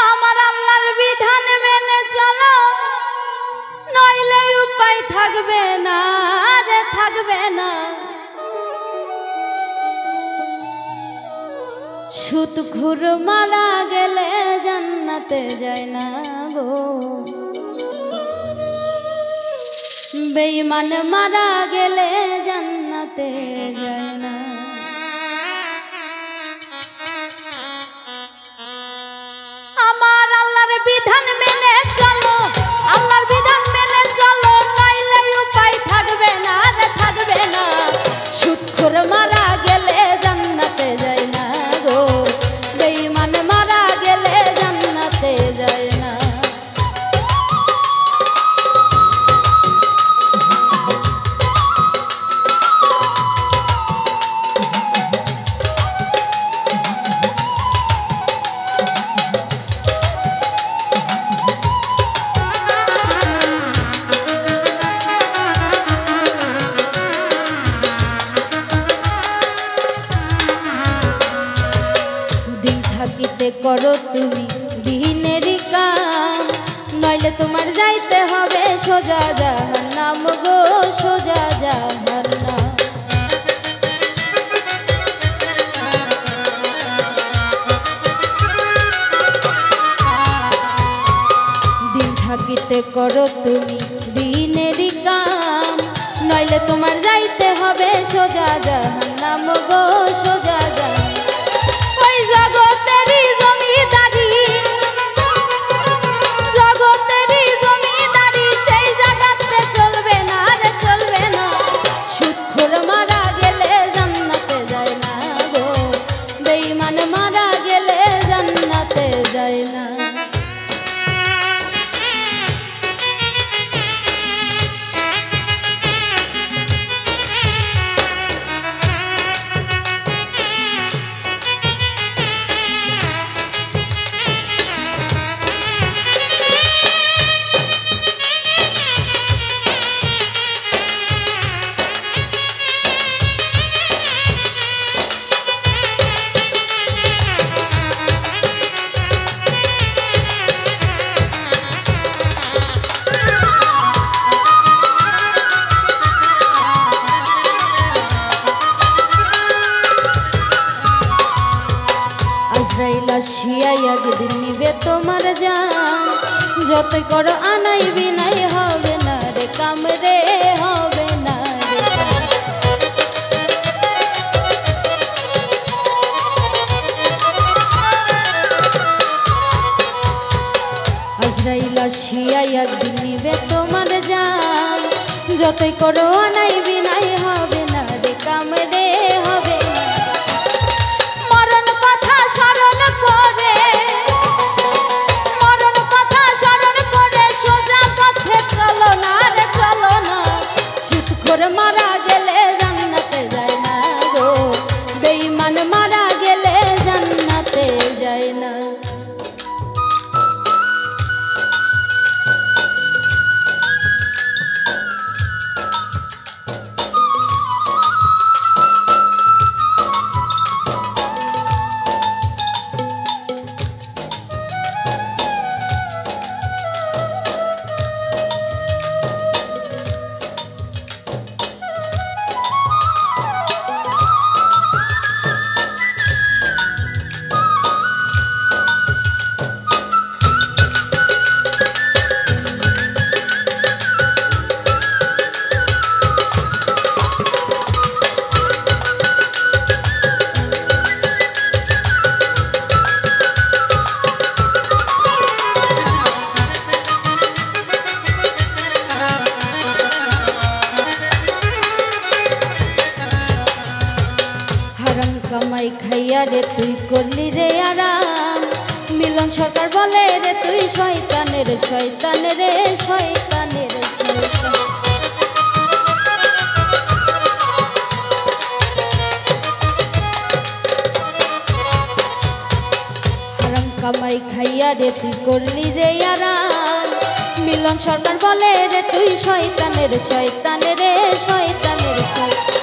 আমার আল্লাহর বিধান মেনে চলো, নইলে উপায় থাকবে না রে, থাকবে না। সুদখোর মারা গেলে জান্নাতে যায় না গো, বেঈমান মারা গেলে জান্নাতে যায় না। আমার আল্লাহর বিধান মেনে চলো, আল্লাহর বিধান মেনে চলো, নইলে উপায় থাকবে না রে, থাকবে না। সুদখোর মারা গেলে জান্নাতে যায় না গো, বেঈমান মারা গেলে জান্নাতে যায় না। থাকিতে করো তুমি দিনের কাম, নইলে তোমার যাইতে হবে সোজা জাহান্নাম গো, সোজা জাহান্নাম। দিন থাকিতে করো তুমি দিনের কাম, নইলে তোমার যাইতে হবে সোজা জাহান্নাম গো, সোজা জাহান্নাম। জগতেরই জমিদারি, জগতেরই জমিদারি, সেই জায়গাতে চলবে না রে, চলবে না। সুদখোর মারা গেলে জান্নাতে যায় না গো, বেঈমান মারা গেলে জান্নাতে যায় না। আজরাইল আসিয়া একদিন নিবে তোমার জান, যতই করো আনাই বিনাই হবে না রে কাম রে, হবে না রে। আজরাইল আসিয়া একদিন নিবে তোমার জান, যতই করো আনাই বিনাই হবে না রে কাম রে, হবে না। মরণ কথা স্মরণ করে, মরণ কথা স্মরণ করে, সোজা পথে চলো না রে, চলো না। সুদখোর মারা গেলে জান্নাতে যায় না গো, বেঈমান মারা গেলে জান্নাতে যায় না। কামাই খাইয়া রে তুই করলি রে আরাম, মিলন সরকার বলে রে তুই শয়তানের, শয়তানের রে, শয়তানের শয়তান। হারাম কামাই খাইয়া রে তুই করলি রে আরাম, মিলন সরকার বলে রে তুই শয়তানের, শয়তানের রে, শয়তানের শয়তান।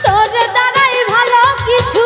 তোর দ্বারাই ভালো কিছু